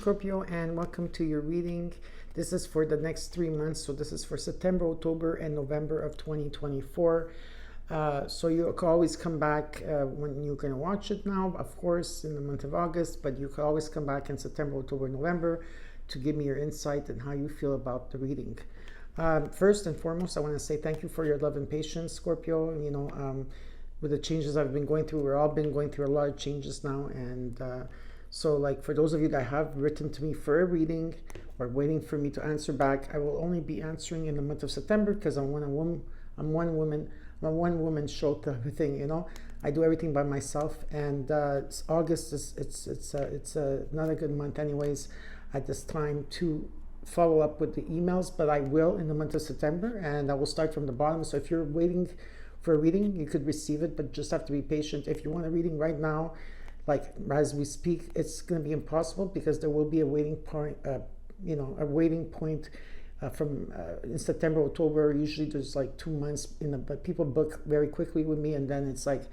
Scorpio, and welcome to your reading. This is for the next 3 months. So this is for September, October, and November of 2024. So you can always come back when you're going to watch it now, of course, in the month of August, but you can always come back in September, October, November to give me your insight and how you feel about the reading. First and foremost, I want to say thank you for your love and patience, Scorpio. With the changes I've been going through, we've all been going through a lot of changes now, and so like for those of you that have written to me for a reading or waiting for me to answer back, I will only be answering in the month of September because I'm a one woman show to everything. I do everything by myself, and it's August it's not a good month anyways at this time to follow up with the emails, but I will in the month of September, and I will start from the bottom. So if you're waiting for a reading, you could receive it, but just have to be patient. If you want a reading right now, like as we speak, it's going to be impossible because there will be a waiting point, a waiting point from in September, October. Usually there's like 2 months but people book very quickly with me, and then it's like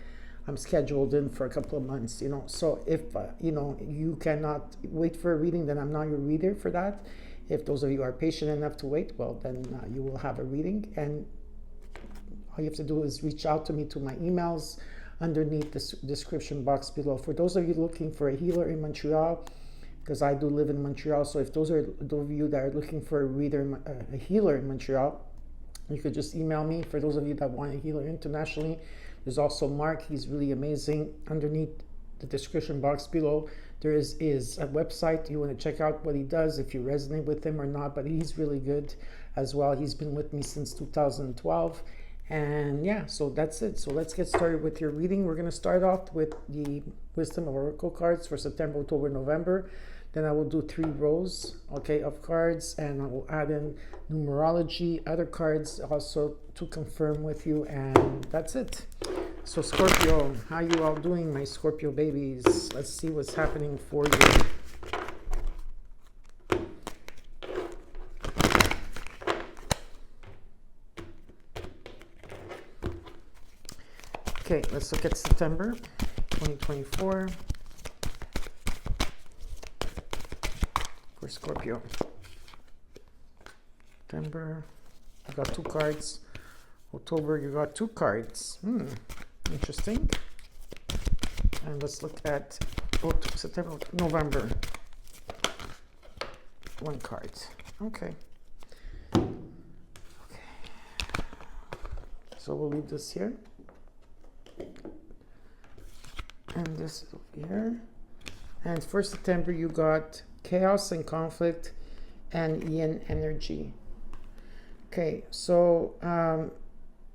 I'm scheduled in for a couple of months, So if, you cannot wait for a reading, then I'm not your reader for that. If those of you are patient enough to wait, well, then you will have a reading, and all you have to do is reach out to me to my emails underneath the description box below. For those of you looking for a healer in Montreal, because I do live in Montreal, so if those of you that are looking for a healer in Montreal, you could just email me. For those of you that want a healer internationally, there's also Mark. He's really amazing. Underneath the description box below, there is a website. You want to check out what he does, if you resonate with him or not, but he's really good as well. He's been with me since 2012. And yeah, so that's it. So let's get started with your reading. We're going to start off with the Wisdom of Oracle cards for September, October, November. Then I will do 3 rows, of cards, and I will add in numerology, other cards also to confirm with you, and that's it. So Scorpio, how you all doing, my Scorpio babies? Let's see what's happening for you. Okay, let's look at September 2024 for Scorpio. September, you got 2 cards. October, you got 2 cards. Interesting. And let's look at September, November. 1 card. Okay. So we'll leave this here. And this over here. And for September, you got chaos and conflict and yin energy. Okay, so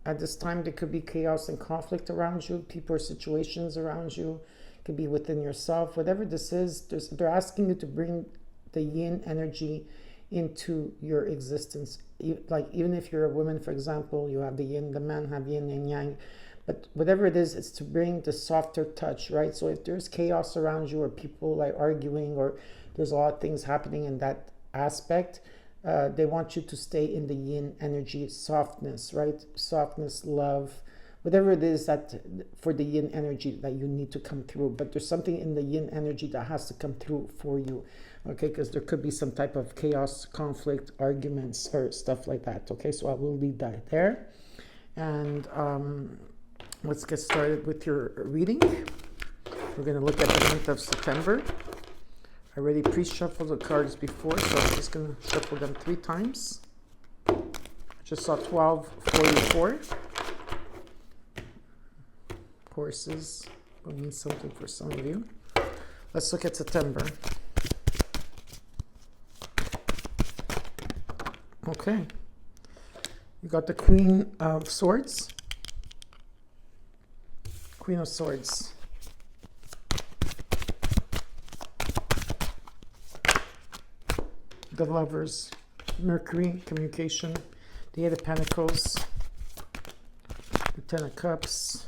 at this time, there could be chaos and conflict around you, people or situations around you. It could be within yourself. Whatever this is, they're asking you to bring the yin energy into your existence. Like even if you're a woman, for example, you have the yin, the man have yin and yang. But whatever it is, it's to bring the softer touch, right? So if there's chaos around you or people like arguing or there's a lot of things happening in that aspect, they want you to stay in the yin energy, softness, right? Softness, love, whatever it is that for the yin energy that you need to come through. But there's something in the yin energy that has to come through for you, okay? Because there could be some type of chaos, conflict, arguments, or stuff like that, okay? So I will leave that there. And let's get started with your reading. We're going to look at the month of September. I already pre-shuffled the cards before, so I'm just going to shuffle them 3 times. I just saw 1244. Horses will mean something for some of you. Let's look at September. Okay. You got the Queen of Swords. Queen of Swords. The Lovers. Mercury, communication. The 8 of Pentacles. The 10 of Cups.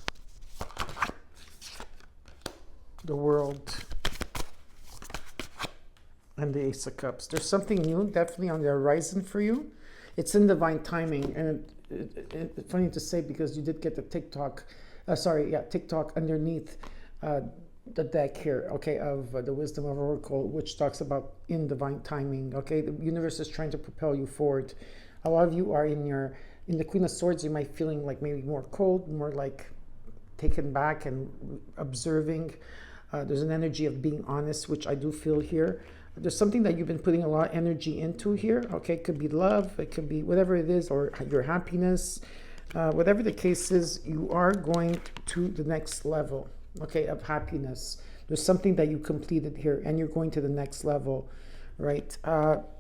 The World. And the Ace of Cups. There's something new definitely on the horizon for you. It's in divine timing, and it's funny to say because you did get the TikTok underneath the deck here, okay, of the Wisdom of Oracle, which talks about in divine timing. Okay, the universe is trying to propel you forward. A lot of you are in the Queen of Swords. You might feeling like maybe more cold, more like taken back and observing. There's an energy of being honest, which I do feel here. There's something that you've been putting a lot of energy into here. Okay, it could be love, it could be whatever it is, or your happiness. Whatever the case is, you are going to the next level, okay, of happiness. There's something that you completed here, and you're going to the next level, right?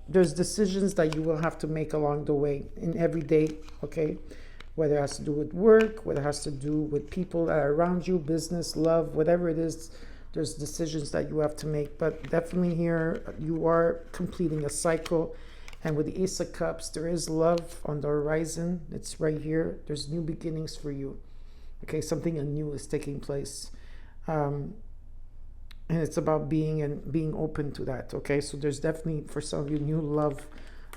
There's decisions that you will have to make along the way in every day, okay? Whether it has to do with work, whether it has to do with people that are around you, business, love, whatever it is, there's decisions that you have to make. But definitely here, you are completing a cycle. And with the Ace of Cups, there is love on the horizon. It's right here. There's new beginnings for you. Okay, something new is taking place. And it's about being open to that. Okay, so there's definitely, for some of you, new love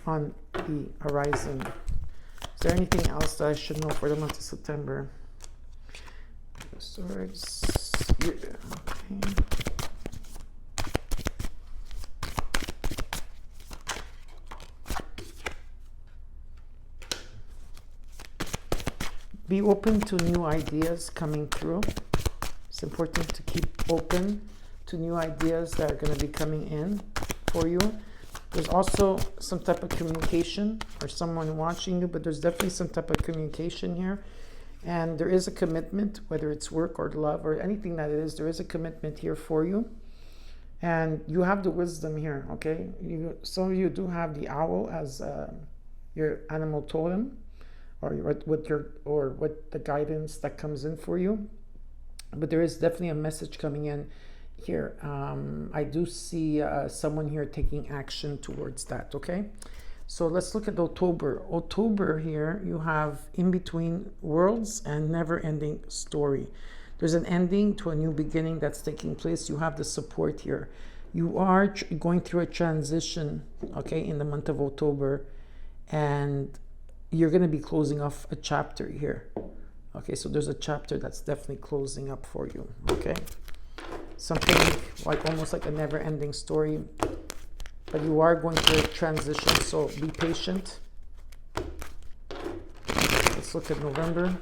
on the horizon. Is there anything else that I should know for the month of September? Swords. Yeah, okay. Be open to new ideas coming through. It's important to keep open to new ideas that are going to be coming in for you. There's also some type of communication or someone watching you, but there's definitely some type of communication here. And there is a commitment, whether it's work or love or anything that it is, there is a commitment here for you. And you have the wisdom here, okay? Some of you do have the owl as your animal totem, or what the guidance that comes in for you. But there is definitely a message coming in here. I do see someone here taking action towards that, okay? So let's look at October. October here, you have in between worlds and never-ending story. There's an ending to a new beginning that's taking place. You have the support here. You are going through a transition, okay, in the month of October, and you're going to be closing off a chapter here. Okay, so there's a chapter that's definitely closing up for you, okay? Something like almost like a never-ending story, but you are going through a transition, so be patient. Let's look at November.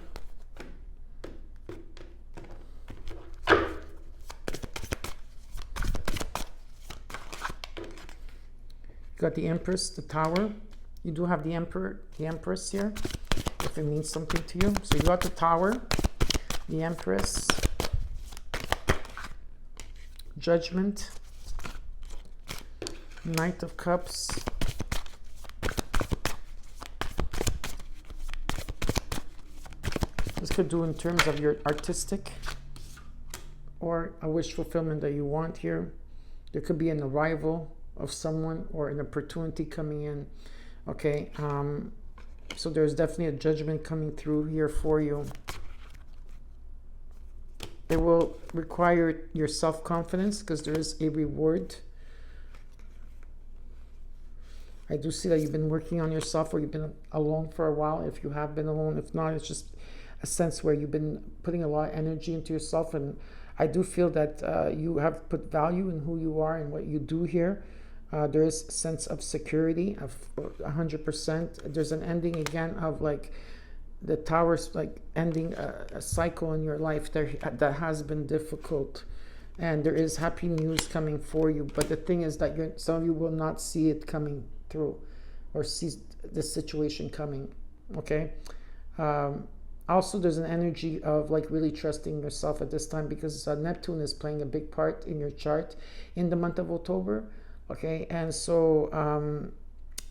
You got the Empress, the Tower. You do have the Emperor, the Empress here, if it means something to you. So you got the Tower, the Empress, Judgment, Knight of Cups, this could do in terms of your artistic or a wish fulfillment that you want here. There could be an arrival of someone or an opportunity coming in. Okay, so there's definitely a judgment coming through here for you. It will require your self-confidence because there is a reward. I do see that you've been working on yourself, or you've been alone for a while, if you have been alone. If not, it's just a sense where you've been putting a lot of energy into yourself. And I do feel that you have put value in who you are and what you do here. There is a sense of security of 100%. There's an ending again of like the Tower's like ending a cycle in your life that has been difficult, and there is happy news coming for you. But the thing is that some of you will not see it coming through or see the situation coming. Okay. Also, there's an energy of like really trusting yourself at this time, because Neptune is playing a big part in your chart in the month of October. Okay, and so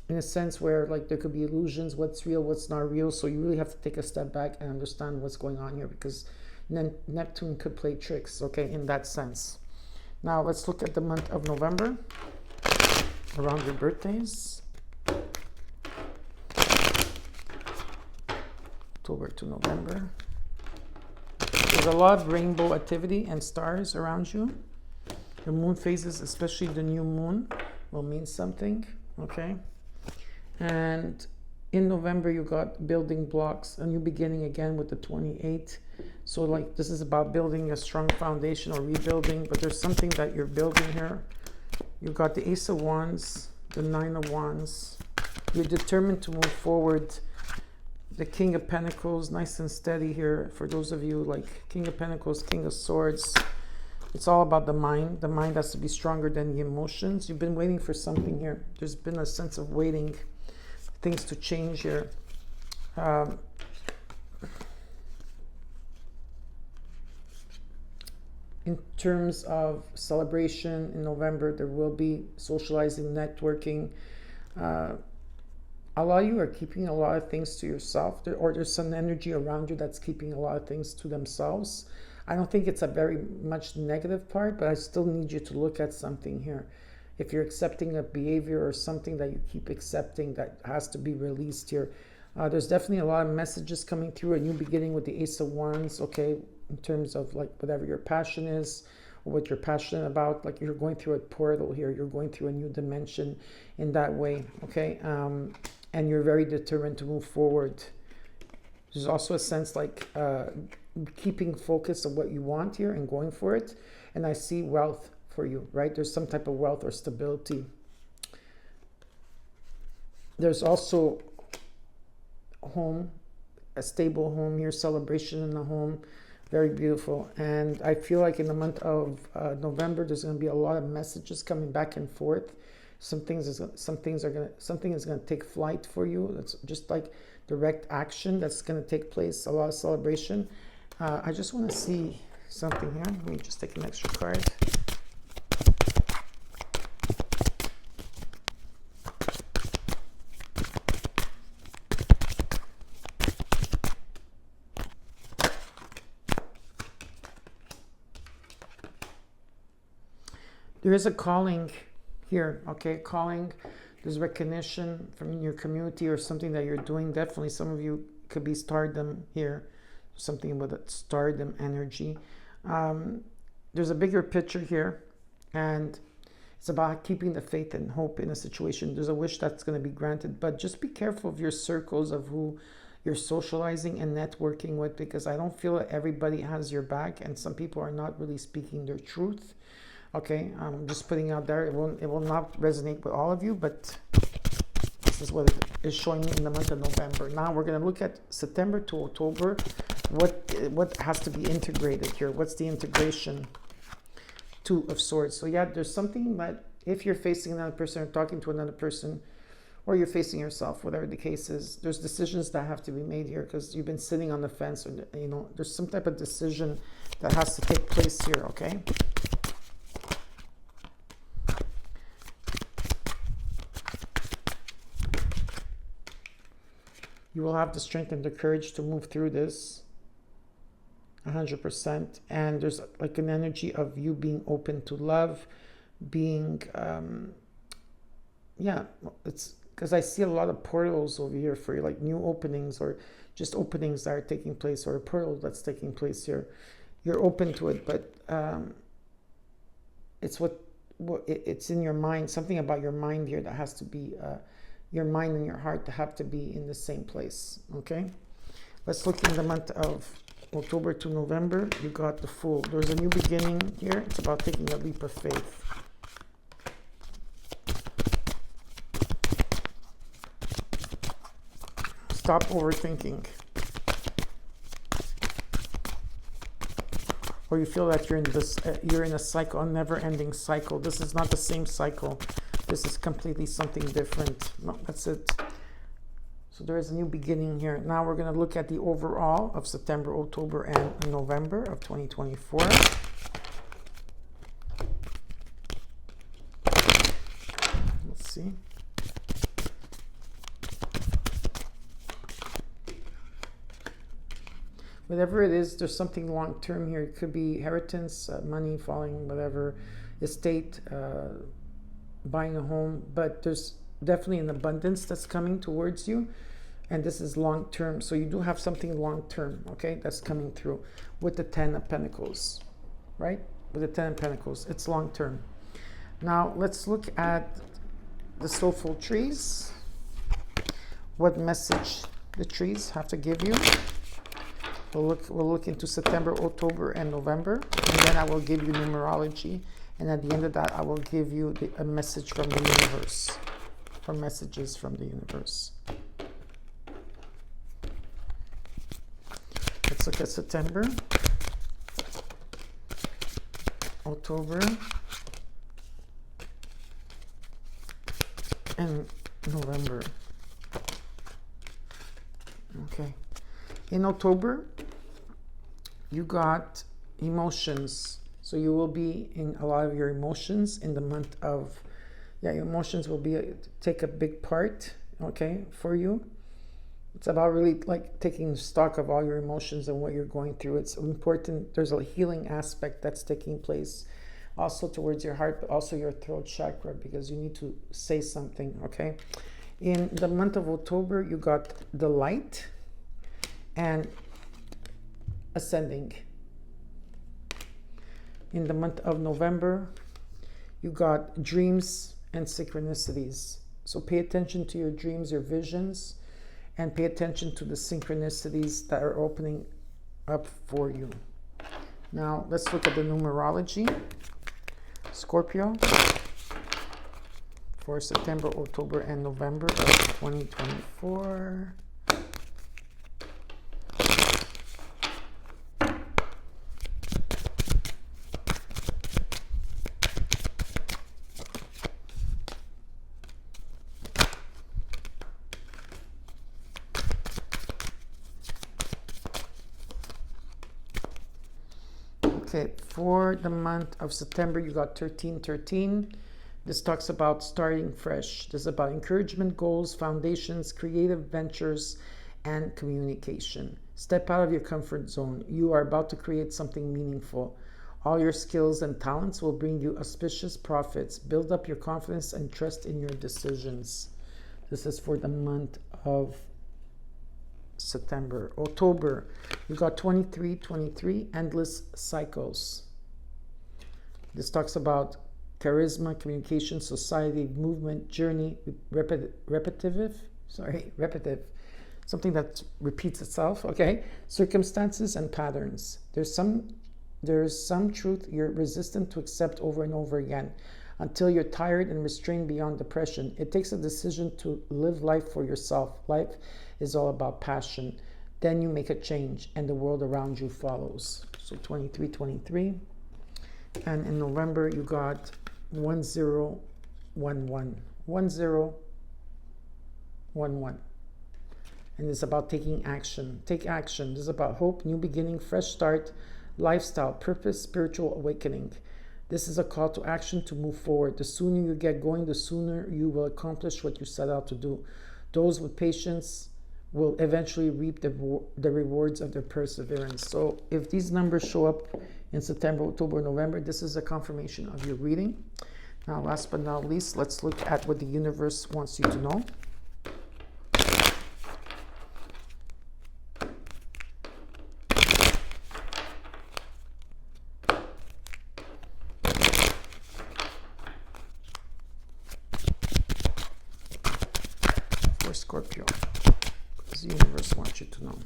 in a sense where like there could be illusions, what's real, what's not real. So you really have to take a step back and understand what's going on here, because Neptune could play tricks, okay, in that sense. Now let's look at the month of November, around your birthdays. October to November. There's a lot of rainbow activity and stars around you. The moon phases, especially the new moon, will mean something, okay? And In November, you got building blocks, a new beginning again with the 28. So like this is about building a strong foundation or rebuilding, but there's something that you're building here. You got the Ace of Wands, the Nine of Wands. You're determined to move forward. The King of Pentacles, nice and steady here. For those of you like King of Pentacles, King of Swords. It's all about the mind. The mind has to be stronger than the emotions. You've been waiting for something here. There's been a sense of waiting, things to change here. In terms of celebration in November, there will be socializing, networking. A lot of you are keeping a lot of things to yourself, or there's some energy around you that's keeping a lot of things to themselves. I don't think it's a very much negative part, but I still need you to look at something here. If you're accepting a behavior or something that you keep accepting that has to be released here, there's definitely a lot of messages coming through, a new beginning with the Ace of Wands, okay, in terms of like whatever your passion is, or what you're passionate about, like you're going through a portal here, you're going through a new dimension in that way, okay, and you're very determined to move forward. There's also a sense like keeping focus on what you want here and going for it, and I see wealth for you, right? There's some type of wealth or stability. There's also home, a stable home here, celebration in the home, very beautiful. And I feel like in the month of November, there's going to be a lot of messages coming back and forth. Something is going to take flight for you. That's just like direct action that's going to take place. A lot of celebration. I just want to see something here. Let me just take an extra card. There is a calling here, okay? Calling, there's recognition from your community or something that you're doing. Definitely some of you could be stardom here, something with a stardom energy. There's a bigger picture here, and it's about keeping the faith and hope in a situation. There's a wish that's going to be granted, but just be careful of your circles of who you're socializing and networking with, because I don't feel that everybody has your back, and some people are not really speaking their truth. Okay, I'm just putting out there. It will not resonate with all of you, but this is what it is showing me in the month of November. Now we're going to look at September to October. What has to be integrated here? What's the integration? Two of Swords. So yeah, there's something that if you're facing another person or talking to another person, or you're facing yourself, whatever the case is, there's decisions that have to be made here because you've been sitting on the fence, or there's some type of decision that has to take place here. Okay. You will have the strength and the courage to move through this 100%. And there's like an energy of you being open to love, being, yeah, it's because I see a lot of portals over here for you, like new openings or just openings that are taking place, or a portal that's taking place here. You're open to it, but it's it's in your mind, something about your mind here that has to be, your mind and your heart to have to be in the same place. Okay, let's look in the month of October to November. You got the Fool. There's a new beginning here. It's about taking a leap of faith. Stop overthinking. Or you feel that you're in a cycle, a never-ending cycle. This is not the same cycle. This is completely something different. No, that's it. So there is a new beginning here. Now we're going to look at the overall of September, October, and November of 2024. Let's see. Whatever it is, there's something long-term here. It could be inheritance, money falling, whatever, estate, buying a home, but there's definitely an abundance that's coming towards you, and this is long-term. So you do have something long-term, okay, that's coming through with the 10 of Pentacles, right? With the 10 of Pentacles, it's long-term. Now let's look at the soulful trees. what message the trees have to give you. We'll look into September, October, and November, and then I will give you numerology. And at the end of that, I will give you a message from the universe, or messages from the universe. Let's look at September, October, and November. Okay. In October, you got emotions. So you will be in a lot of your emotions in the month of, your emotions will take a big part, okay, for you. It's about really like taking stock of all your emotions and what you're going through. It's important. There's a healing aspect that's taking place also towards your heart, but also your throat chakra, because you need to say something, okay? In the month of October, you got the light and ascending. In the month of November, you got dreams and synchronicities. So pay attention to your dreams, your visions, and pay attention to the synchronicities that are opening up for you. Now, let's look at the numerology. Scorpio, for September, October, and November of 2024. Okay, for the month of September, you got 1313. This talks about starting fresh. This is about encouragement, goals, foundations, creative ventures, and communication. Step out of your comfort zone. You are about to create something meaningful. All your skills and talents will bring you auspicious profits. Build up your confidence and trust in your decisions. This is for the month of September. October, you got 2323, endless cycles. This talks about charisma, communication, society, movement, journey, repetitive, something that repeats itself, okay? Circumstances and patterns. There's some truth you're resistant to accept over and over again until you're tired and restrained beyond depression. It takes a decision to live life for yourself. Life is all about passion. Then you make a change and the world around you follows. So 2323. And in November, you got 1011. 1011. And it's about taking action. Take action. This is about hope, new beginning, fresh start, lifestyle, purpose, spiritual awakening. This is a call to action to move forward. The sooner you get going, the sooner you will accomplish what you set out to do. Those with patience will eventually reap the rewards of their perseverance. So if these numbers show up in September, October, November, this is a confirmation of your reading. Now, last but not least, let's look at what the universe wants you to know. For Scorpio, because the universe wants you to know.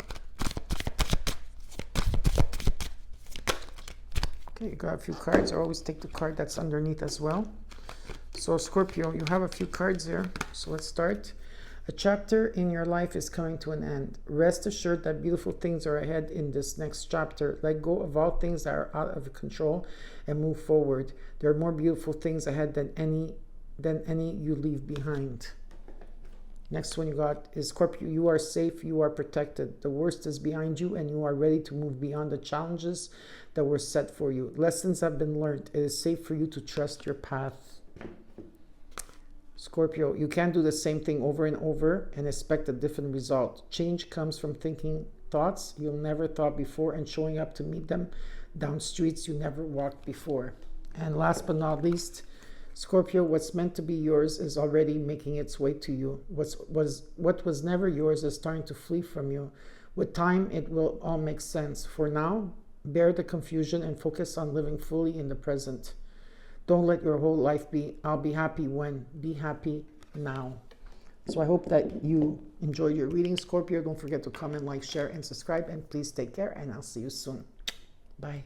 Okay, you got a few cards. I always take the card that's underneath as well. So Scorpio, you have a few cards here. So let's start. A chapter in your life is coming to an end. Rest assured that beautiful things are ahead in this next chapter. Let go of all things that are out of control and move forward. There are more beautiful things ahead than any you leave behind. Next one you got is Scorpio. You are safe, you are protected. The worst is behind you and you are ready to move beyond the challenges that were set for you. Lessons have been learned. It is safe for you to trust your path. Scorpio, you can't do the same thing over and over and expect a different result. Change comes from thinking thoughts you'll never thought before and showing up to meet them down streets you never walked before. And last but not least, Scorpio, what's meant to be yours is already making its way to you. What was never yours is starting to flee from you. With time, it will all make sense. For now, bear the confusion and focus on living fully in the present. Don't let your whole life be, I'll be happy when. Be happy now. So I hope that you enjoyed your reading, Scorpio. Don't forget to comment, like, share, and subscribe. And please take care, and I'll see you soon. Bye.